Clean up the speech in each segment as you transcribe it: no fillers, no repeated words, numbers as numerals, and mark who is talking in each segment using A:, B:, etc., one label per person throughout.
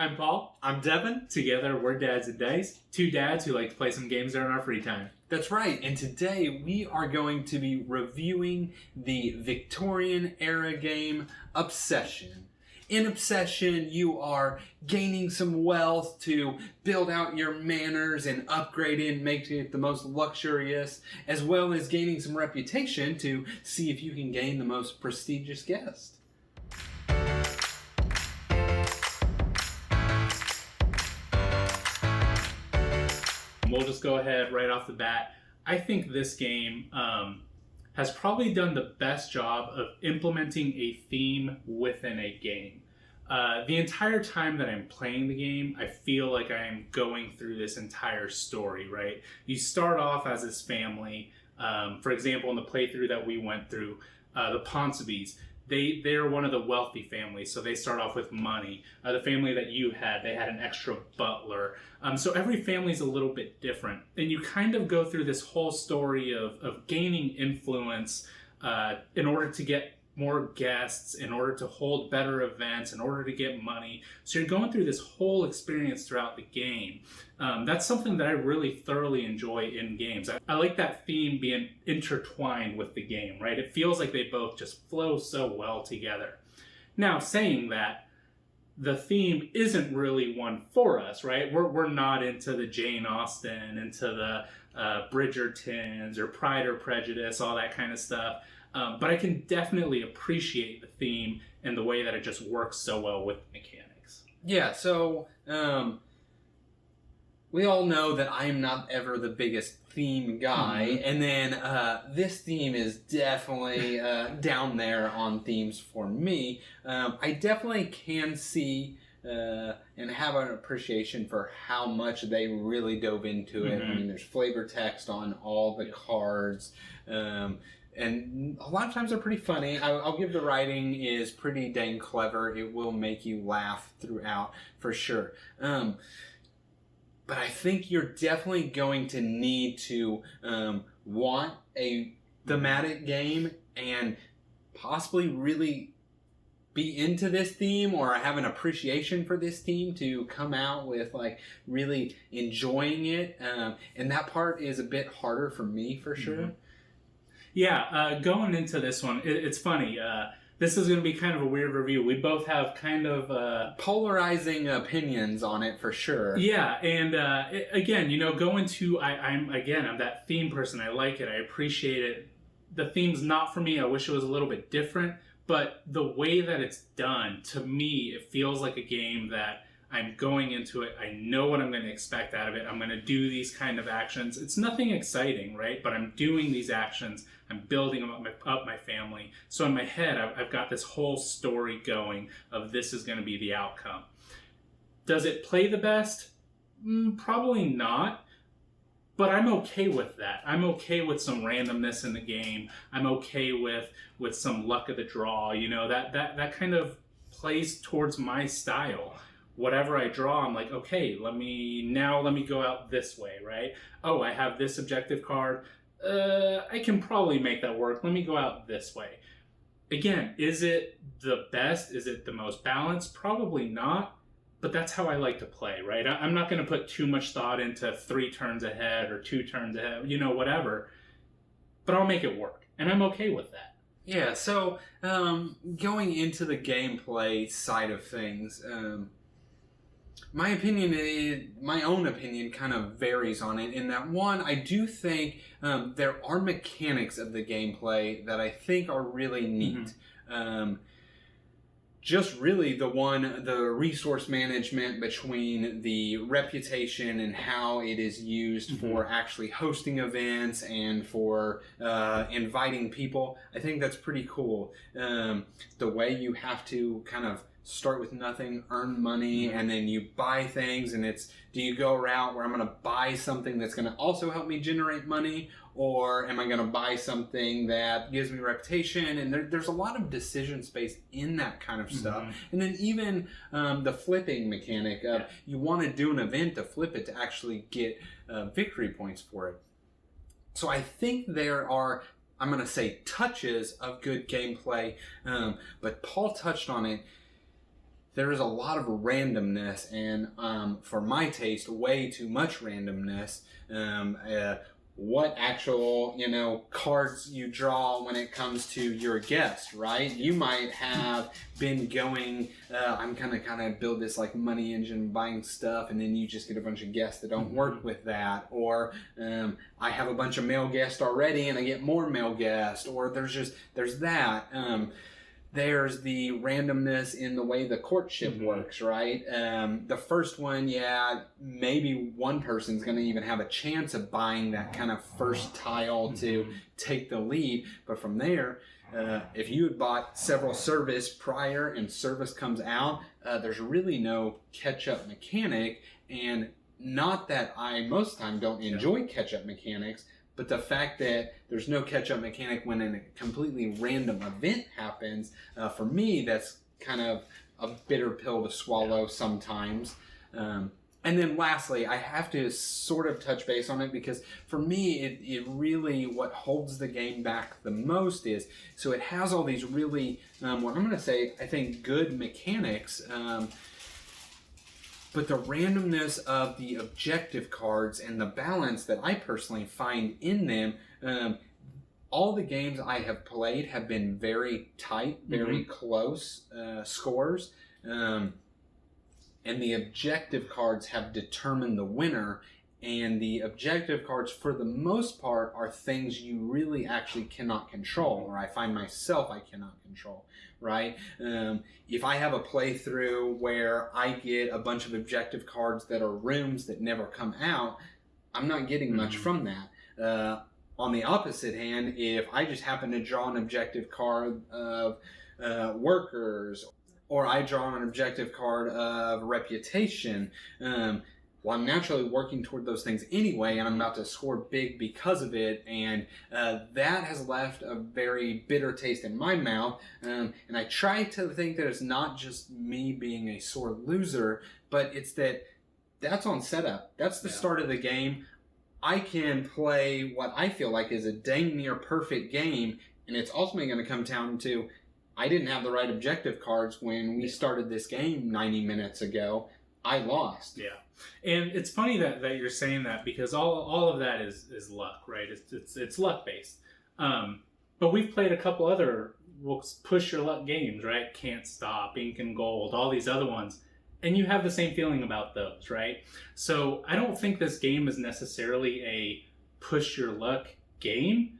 A: I'm Paul.
B: I'm Devin.
A: Together, we're Dads and Dice. Two dads who like to play some games during our free time.
B: That's right, and today we are going to be reviewing the Victorian era game Obsession. In Obsession, you are gaining some wealth to build out your manors and upgrade it and make it the most luxurious, as well as gaining some reputation to see if you can gain the most prestigious guest.
A: We'll just go ahead right off the bat. I think this game has probably done the best job of implementing a theme within a game. The entire time that I'm playing the game, I feel like I am going through this entire story, right? You start off as this family. For example, in the playthrough that we went through, the Ponsonbys, they're one of the wealthy families, so they start off with money. The family that you had, they had an extra butler. So every family's a little bit different. And you kind of go through this whole story of gaining influence in order to get more guests, in order to hold better events, in order to get money. So you're going through this whole experience throughout the game. That's something that I really thoroughly enjoy in games. I like that theme being intertwined with the game, right? It feels like they both just flow so well together. Now, saying that, the theme isn't really one for us, right? We're not into the Jane Austen, into the Bridgertons or Pride or Prejudice, all that kind of stuff. But I can definitely appreciate the theme and the way that it just works so well with the mechanics.
B: Yeah, so we all know that I'm not ever the biggest theme guy, and then this theme is definitely down there on themes for me. I definitely can see and have an appreciation for how much they really dove into it. I mean, there's flavor text on all the cards. And a lot of times they're pretty funny. I'll give the writing is pretty dang clever. It will make you laugh throughout, for sure. But I think you're definitely going to need to want a thematic game and possibly really be into this theme or have an appreciation for this theme to come out with like really enjoying it. And that part is a bit harder for me, for sure.
A: Yeah, going into this one, it's funny. This is going to be kind of a weird review. We both have kind of
B: polarizing opinions on it, for sure.
A: Yeah, and again, you know, going to I'm that theme person. I like it. I appreciate it. The theme's not for me. I wish it was a little bit different, but the way that it's done, to me, it feels like a game that I'm going into it. I know what I'm going to expect out of it. I'm going to do these kind of actions. It's nothing exciting, right? But I'm doing these actions. I'm building up my family. So in my head, I've got this whole story going of this is going to be the outcome. Does it play the best? Probably not. But I'm okay with that. I'm okay with some randomness in the game. I'm okay with some luck of the draw. You know, that kind of plays towards my style. Whatever I draw, I'm like, okay, let me go out this way, right? Oh, I have this objective card. I can probably make that work. Let me go out this way. Again, is it the best? Is it the most balanced? Probably not, but that's how I like to play, right? I'm not going to put too much thought into 3 turns ahead or 2 turns ahead, you know, whatever. But I'll make it work, and I'm okay with that.
B: Yeah, so going into the gameplay side of things, my own opinion kind of varies on it in that, one, I do think there are mechanics of the gameplay that I think are really neat. Just really the resource management between the reputation and how it is used for actually hosting events and for inviting people. I think that's pretty cool. The way you have to kind of start with nothing, earn money, and then you buy things, and it's, do you go a route where I'm going to buy something that's going to also help me generate money, or am I going to buy something that gives me reputation? And there's a lot of decision space in that kind of stuff. And then even the flipping mechanic of you want to do an event to flip it to actually get victory points for it. So I think there are, I'm going to say, touches of good gameplay, but Paul touched on it. there is a lot of randomness, and for my taste, way too much randomness. What actual, cards you draw when it comes to your guest, right? You might have been going, I'm gonna kind of build this like money engine, buying stuff, and then you just get a bunch of guests that don't work with that. Or I have a bunch of male guests already and I get more male guests. Or there's that. There's the randomness in the way the courtship works, right? The first one, maybe one person's going to even have a chance of buying that kind of first tile to take the lead. But from there, if you had bought several service prior and service comes out, there's really no catch-up mechanic. And not that I most of the time don't enjoy catch-up mechanics, but the fact that there's no catch-up mechanic when a completely random event happens, for me, that's kind of a bitter pill to swallow sometimes. And then lastly, I have to sort of touch base on it because for me, it really, what holds the game back the most is, so it has all these really, what I'm going to say, I think good mechanics, but the randomness of the objective cards and the balance that I personally find in them, all the games I have played have been very tight, very close scores. And the objective cards have determined the winner. And the objective cards, for the most part, are things you really actually cannot control, or I find myself I cannot control, right? If I have a playthrough where I get a bunch of objective cards that are rooms that never come out, I'm not getting much from that. On the opposite hand, if I just happen to draw an objective card of workers, or I draw an objective card of reputation, well, I'm naturally working toward those things anyway, and I'm about to score big because of it, and that has left a very bitter taste in my mouth, and I try to think that it's not just me being a sore loser, but it's that's on setup. That's the start of the game. I can play what I feel like is a dang near perfect game, and it's ultimately going to come down to I didn't have the right objective cards when we started this game 90 minutes ago. I lost.
A: Yeah. And it's funny that you're saying that because all of that is luck, right? It's luck based. But we've played a couple other push your luck games, right? Can't Stop, Ink and Gold, all these other ones. And you have the same feeling about those, right? So I don't think this game is necessarily a push your luck game,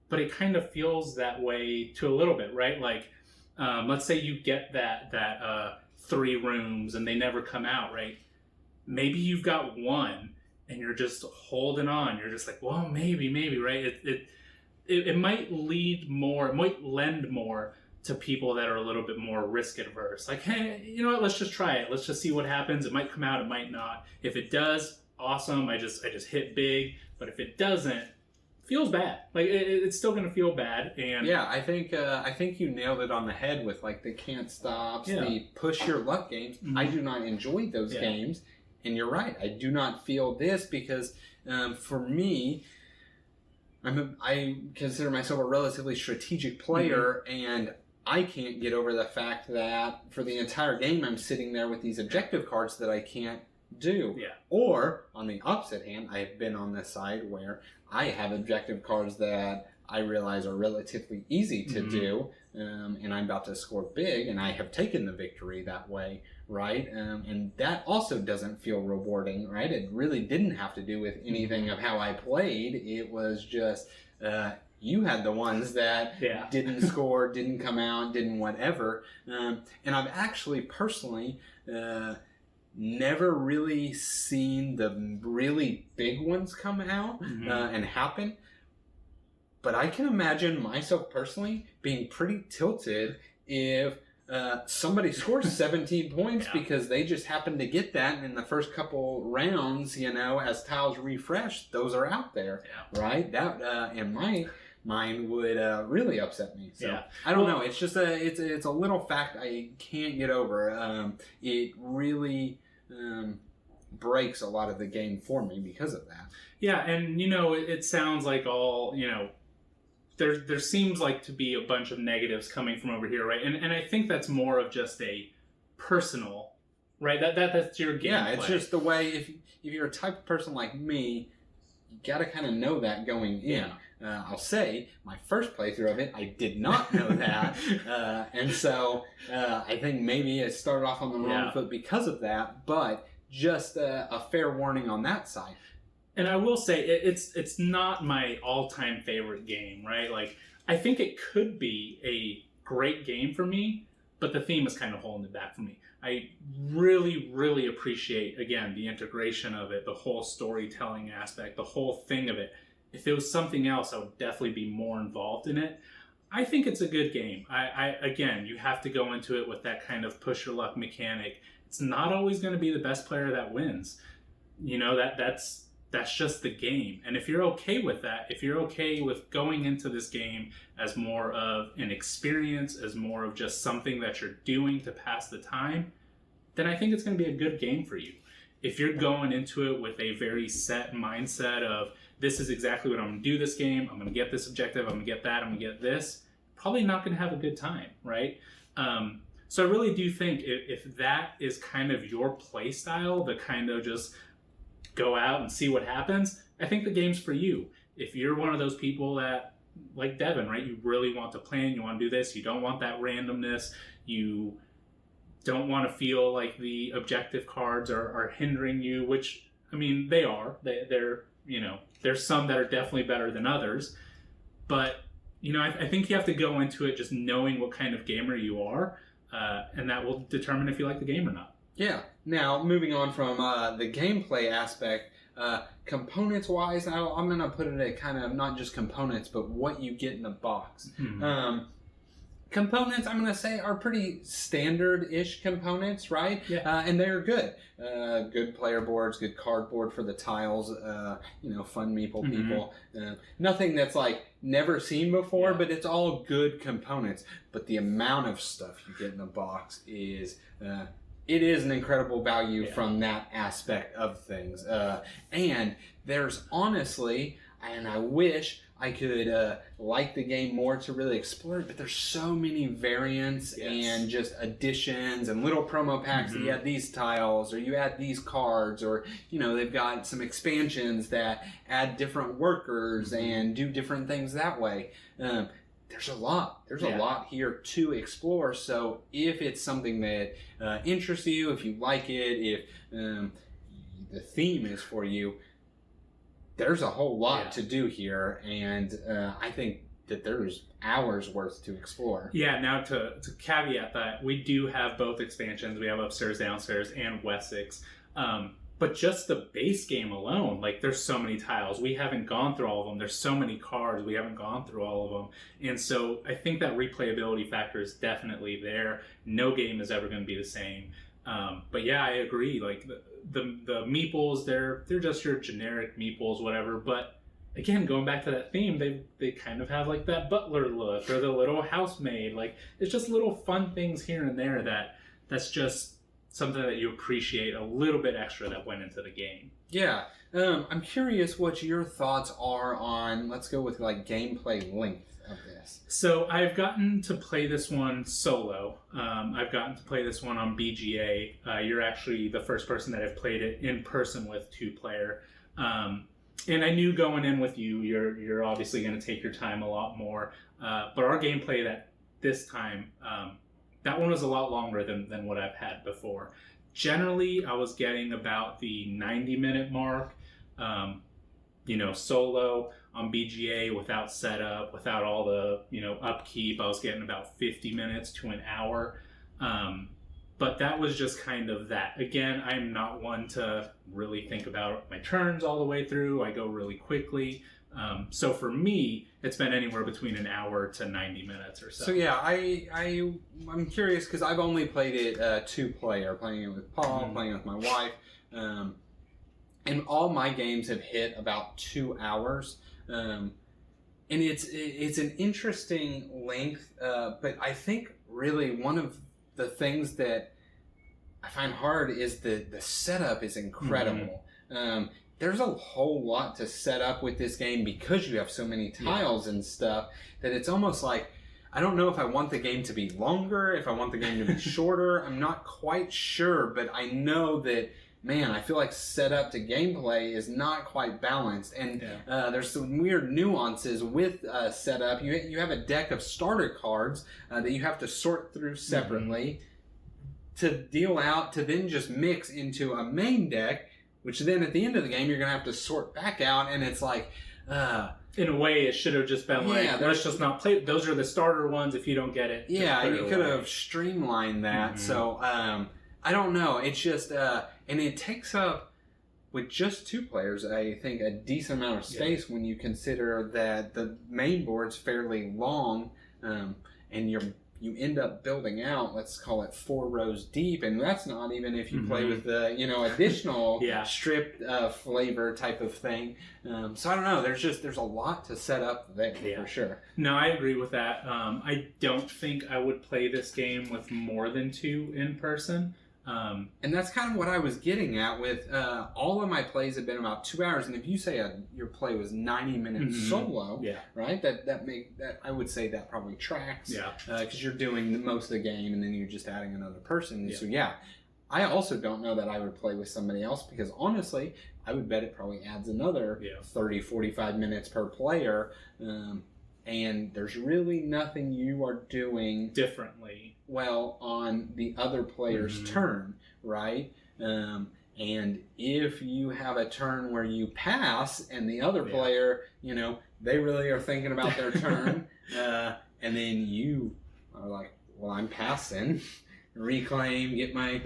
A: but it kind of feels that way to a little bit, right? Like, let's say you get that 3 rooms and they never come out, right? Maybe you've got one and you're just holding on. You're just like, well, maybe, right? It might lead more, it might lend more to people that are a little bit more risk adverse. Like, hey, you know what? Let's just try it. Let's just see what happens. It might come out, it might not. If it does, awesome. I just hit big. But if it doesn't, feels bad. Like it's still gonna feel bad. And
B: yeah, I think you nailed it on the head with like the Can't Stops, the push your luck games. I do not enjoy those games, and you're right. I do not feel this because for me, I consider myself a relatively strategic player, and I can't get over the fact that for the entire game I'm sitting there with these objective cards that I can't do. Yeah. Or on the opposite hand, I've been on this side where I have objective cards that I realize are relatively easy to do, and I'm about to score big, and I have taken the victory that way, right? And that also doesn't feel rewarding, right? It really didn't have to do with anything of how I played. It was just you had the ones that didn't score, didn't come out, didn't whatever. And I've actually personally never really seen the really big ones come out and happen. But I can imagine myself personally being pretty tilted if somebody scores 17 points because they just happened to get that, and in the first couple rounds, as tiles refresh, those are out there, right? That in my mind would really upset me. So I don't know. It's just it's a little fact I can't get over. It really breaks a lot of the game for me because of that.
A: Yeah, and it sounds like all there seems like to be a bunch of negatives coming from over here, right? And I think that's more of just a personal, right? That's your gameplay.
B: Yeah, it's just the way, if you're a type of person like me, you got to kind of know that going in. I'll say, my first playthrough of it, I did not know that. And so I think maybe I started off on the wrong foot because of that, but just a fair warning on that side.
A: And I will say, it's not my all-time favorite game, right? Like, I think it could be a great game for me, but the theme is kind of holding it back for me. I really, really appreciate, again, the integration of it, the whole storytelling aspect, the whole thing of it. If it was something else, I would definitely be more involved in it. I think it's a good game. Again, you have to go into it with that kind of push your luck mechanic. It's not always going to be the best player that wins. You know, that's just the game. And if you're okay with that, if you're okay with going into this game as more of an experience, as more of just something that you're doing to pass the time, then I think it's going to be a good game for you. If you're going into it with a very set mindset of, this is exactly what I'm going to do this game, I'm going to get this objective, I'm going to get that, I'm going to get this, probably not going to have a good time, right? So I really do think if that is kind of your play style, the kind of just go out and see what happens, I think the game's for you. If you're one of those people that, like Devin, right, you really want to plan, you want to do this, you don't want that randomness, you don't want to feel like the objective cards are hindering you, which, I mean, they are. They're, you know, there's some that are definitely better than others. But, you know, I think you have to go into it just knowing what kind of gamer you are, and that will determine if you like the game or not.
B: Yeah. Now, moving on from the gameplay aspect, components-wise, I'm going to put it at kind of not just components, but what you get in the box. Mm-hmm. Components, I'm going to say, are pretty standard-ish components, right?
A: Yeah.
B: And they're good. Good player boards, good cardboard for the tiles, you know, fun meeple people. Nothing that's, like, never seen before, but it's all good components. But the amount of stuff you get in the box is... it is an incredible value from that aspect of things. And there's honestly, and I wish I could like the game more to really explore it, but there's so many variants and just additions and little promo packs that you add these tiles or you add these cards, or, you know, they've got some expansions that add different workers and do different things that way. There's a lot. There's a lot here to explore. So if it's something that interests you, if you like it, if the theme is for you, there's a whole lot to do here. And I think that there's hours worth to explore. Yeah, now to caveat that, we do have both expansions. We have Upstairs, Downstairs, and Wessex. But just the base game alone, like, there's so many tiles. We haven't gone through all of them. There's so many cards. We haven't gone through all of them. And so I think that replayability factor is definitely there. No game is ever going to be the same. But yeah, I agree. Like, the meeples, they're just your generic meeples, whatever. But again, going back to that theme, they kind of have like that butler look or the little housemaid. Like, it's just little fun things here and there that's just something that you appreciate a little bit extra that went into the game. Yeah. I'm curious what your thoughts are on, let's go with like gameplay length of this. So I've gotten to play this one solo. I've gotten to play this one on BGA. You're actually the first person that I've played it in person with, 2-player. And I knew going in with you, you're obviously going to take your time a lot more. But our gameplay this time, that one was a lot longer than what I've had before. Generally, I was getting about the 90-minute mark, you know, solo on BGA without setup, without all the, you know, upkeep. I was getting about 50 minutes to an hour. But that was just kind of that. Again, I'm not one to really think about my turns all the way through. I go really quickly. So for me, it's been anywhere between an hour to 90 minutes or so. So yeah, I'm curious because I've only played it 2-player, playing it with Paul, playing it with my wife, and all my games have hit about 2 hours. And it's an interesting length, but I think really one of the things that I find hard is the setup is incredible. There's a whole lot to set up with this game because you have so many tiles and stuff that it's almost like, I don't know if I want the game to be longer, if I want the game to be shorter. I'm not quite sure, but I know that, man, I feel like setup to gameplay is not quite balanced, and there's some weird nuances with setup. You have a deck of starter cards that you have to sort through separately to deal out, to then just mix into a main deck, which then at the end of the game you're going to have to sort back out, and it's like...
A: in a way, it should have just been like, let's just not play. Those are the starter ones. If you don't get it,
B: yeah, you could have streamlined that. So I don't know. It's just and it takes up, with just 2 players, I think, a decent amount of space when you consider that the main board's fairly long, and you end up building out, let's call it 4 rows deep, and that's not even if you play with the additional stripped flavor type of thing. So I don't know. There's a lot to set up there for sure.
A: No, I agree with that. I don't think I would play this game with more than 2 in person.
B: And that's kind of what I was getting at with all of my plays have been about 2 hours, and if you say your play was 90 minutes solo, right? That I would say that probably tracks, because you're doing most of the game and then you're just adding another person. So I also don't know that I would play with somebody else, because honestly, I would bet it probably adds another 30, 45 minutes per player. And there's really nothing you are doing
A: differently
B: on the other player's turn, right? And if you have a turn where you pass and the other player, they really are thinking about their turn, and then you are like, well, I'm passing, reclaim, get my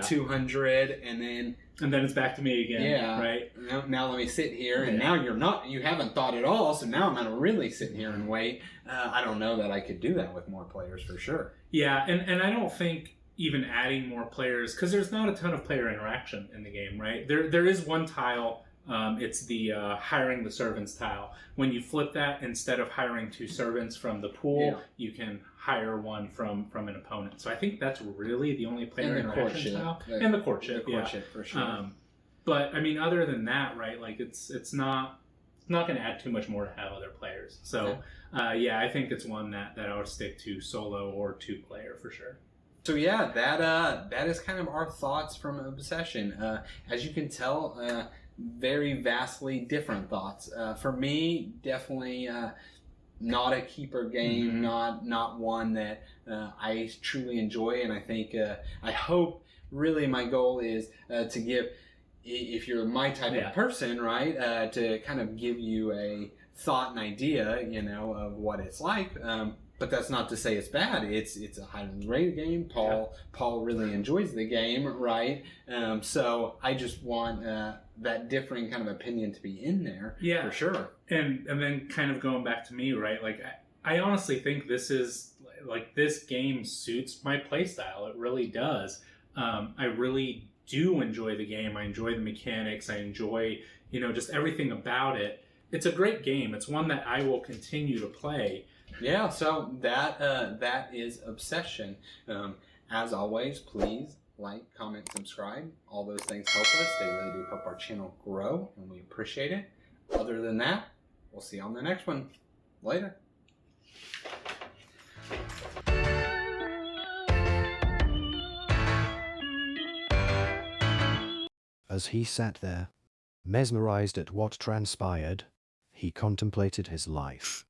B: 200, and then
A: it's back to me again. Right.
B: Now let me sit here, and now you haven't thought at all, so now I'm going to really sit here and wait. I don't know that I could do that with more players for sure.
A: Yeah, and I don't think even adding more players, because there's not a ton of player interaction in the game, right? There is one tile, it's the hiring the servants tile. When you flip that, instead of hiring 2 servants from the pool, you can hire one from an opponent. So I think that's really the only player interaction tile. And the courtship.
B: The courtship, for sure.
A: But I mean, other than that, right? Like it's not going to add too much more to have other players. So I think it's one that I would stick to solo or 2 player for sure.
B: So that is kind of our thoughts from Obsession. As you can tell, very vastly different thoughts. For me, definitely not a keeper game, not one that I truly enjoy, and I think I hope really my goal is to give, if you're my type of person, right, to kind of give you a thought and idea, of what it's like. But that's not to say it's bad. It's a highly rated game. Paul really enjoys the game, right? So I just want that differing kind of opinion to be in there, for sure.
A: And then kind of going back to me, right? Like I honestly think this game suits my play style. It really does. I really do enjoy the game. I enjoy the mechanics. I enjoy just everything about it. It's a great game. It's one that I will continue to play.
B: Yeah, so that is Obsession. As always, please like, comment, subscribe. All those things help us. They really do help our channel grow, and we appreciate it. Other than that, we'll see you on the next one. Later.
C: As he sat there, mesmerized at what transpired, he contemplated his life.